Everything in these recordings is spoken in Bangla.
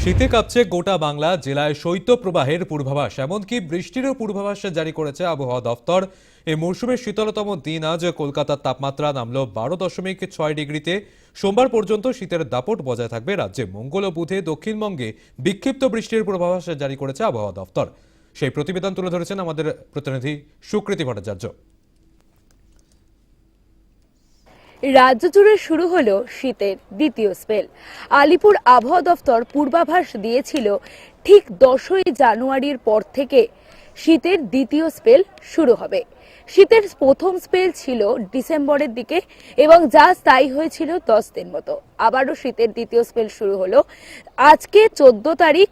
শীতে কাঁপছে গোটা বাংলা। জেলায় শৈত্যপ্রবাহের পূর্বাভাস, এমনকি বৃষ্টিরও পূর্বাভাস জারি করেছে আবহাওয়া দফতর। এই মরশুমের শীতলতম দিন আজ। কলকাতার তাপমাত্রা নামল 12.6 ডিগ্রিতে। সোমবার পর্যন্ত শীতের দাপট বজায় থাকবে রাজ্যে। মঙ্গল ও বুধে দক্ষিণবঙ্গে বিক্ষিপ্ত বৃষ্টির পূর্বাভাস জারি করেছে আবহাওয়া দফতর। সেই প্রতিবেদন তুলে ধরেছেন আমাদের প্রতিনিধি সুকৃতি ভট্টাচার্য। রাজ্য জুড়ে শুরু হলো শীতের দ্বিতীয় স্পেল। আলিপুর আবহাওয়া দফতর পূর্বাভাস দিয়েছিল ঠিক 10ই জানুয়ারির পর থেকে শীতের দ্বিতীয় স্পেল শুরু হবে। শীতের প্রথম স্পেল ছিল ডিসেম্বরের দিকে এবং যা স্থায়ী হয়েছিল 10 দিন মতো। আবারও শীতের দ্বিতীয় স্পেল শুরু হলো। আজকে 14 তারিখ।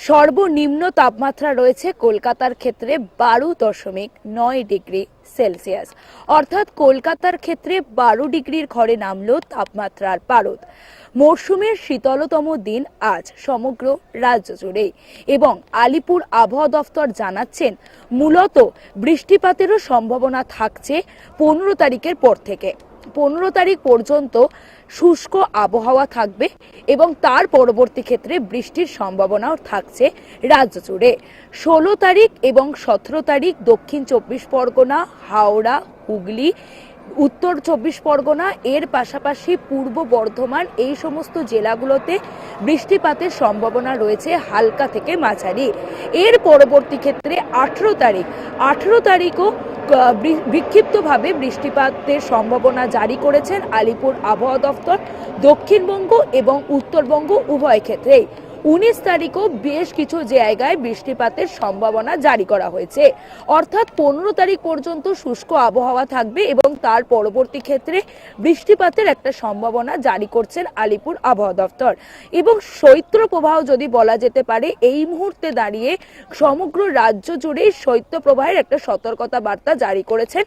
সর্বনিম্ন তাপমাত্রা রয়েছে কলকাতার ক্ষেত্রে 12.9 ডিগ্রি সেলসিয়াস, অর্থাৎ কলকাতার ক্ষেত্রে 12 ডিগ্রির ঘরে নামলো তাপমাত্রার পারদ। মরশুমের শীতলতম দিন আজ সমগ্র রাজ্য জুড়ে, এবং আলিপুর আবহাওয়া দফতর জানাচ্ছেন মূলত বৃষ্টিপাতেরও সম্ভাবনা থাকছে 15 তারিখের পর থেকে। 15 তারিখ পর্যন্ত শুষ্ক আবহাওয়া থাকবে এবং তার পরবর্তী ক্ষেত্রে বৃষ্টির সম্ভাবনাও থাকছে রাজ্য জুড়ে। 16 তারিখ এবং 17 তারিখ দক্ষিণ 24 পরগনা, হাওড়া, হুগলি, উত্তর 24 পরগনা এর পাশাপাশি পূর্ব বর্ধমান এই সমস্ত জেলাগুলোতে বৃষ্টিপাতের সম্ভাবনা রয়েছে হালকা থেকে মাঝারি। এর পরবর্তী ক্ষেত্রে 18 তারিখও বিক্ষিপ্তভাবে বৃষ্টিপাতের সম্ভাবনা জারি করেছেন আলিপুর আবহাওয়া দফতর। দক্ষিণবঙ্গ এবং উত্তরবঙ্গ উভয় ক্ষেত্রেই 19 তারিখও বেশ কিছু জায়গায় বৃষ্টিপাতের সম্ভাবনা জারি করা হয়েছে। অর্থাৎ 15 তারিখ পর্যন্ত শুষ্ক আবহাওয়া থাকবে এবং তার পরবর্তী ক্ষেত্রে বৃষ্টিপাতের একটা সম্ভাবনা জারি করছেন আলিপুর আবহাওয়া দফতর। এবং শৈত্যপ্রবাহ যদি বলা যেতে পারে, এই মুহূর্তে দাঁড়িয়ে সমগ্র রাজ্য জুড়ে শৈত্যপ্রবাহের একটা সতর্কতা বার্তা জারি করেছেন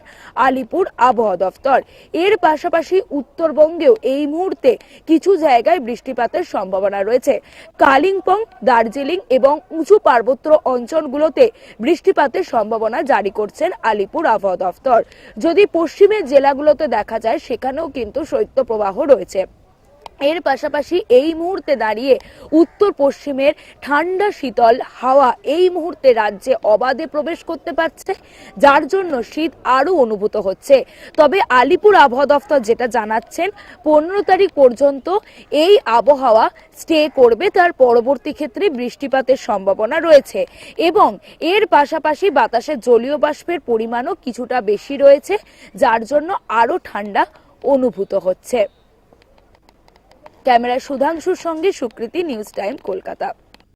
আলিপুর আবহাওয়া দফতর। এর পাশাপাশি উত্তরবঙ্গেও এই মুহূর্তে কিছু জায়গায় বৃষ্টিপাতের সম্ভাবনা রয়েছে। কালিম্পং, দার্জিলিং এবং উঁচু পার্বত্য অঞ্চলগুলোতে বৃষ্টিপাতের সম্ভাবনা জারি করছেন আলিপুর আবহাওয়া দফতর। যদি পশ্চিমের জেলাগুলোতে দেখা যায়, সেখানেও কিন্তু শৈত্যপ্রবাহ রয়েছে। এর পাশাপাশি এই মুহূর্তে দাঁড়িয়ে উত্তর পশ্চিমের ঠান্ডা শীতল হাওয়া এই মুহূর্তে রাজ্যে অবাধে প্রবেশ করতে পারছে, যার জন্য শীত আরো অনুভূত হচ্ছে। তবে আলিপুর আবহাওয়া দফতর যেটা জানাচ্ছেন, 15 তারিখ পর্যন্ত এই আবহাওয়া স্টে করবে, তার পরবর্তী ক্ষেত্রে বৃষ্টিপাতের সম্ভাবনা রয়েছে এবং এর পাশাপাশি বাতাসে জলীয় বাষ্পের পরিমাণও কিছুটা বেশি রয়েছে, যার জন্য আরো ঠান্ডা অনুভূত হচ্ছে। ক্যামেরা সুধাংশুর সঙ্গে সুকৃতি, নিউজ টাইম, কলকাতা।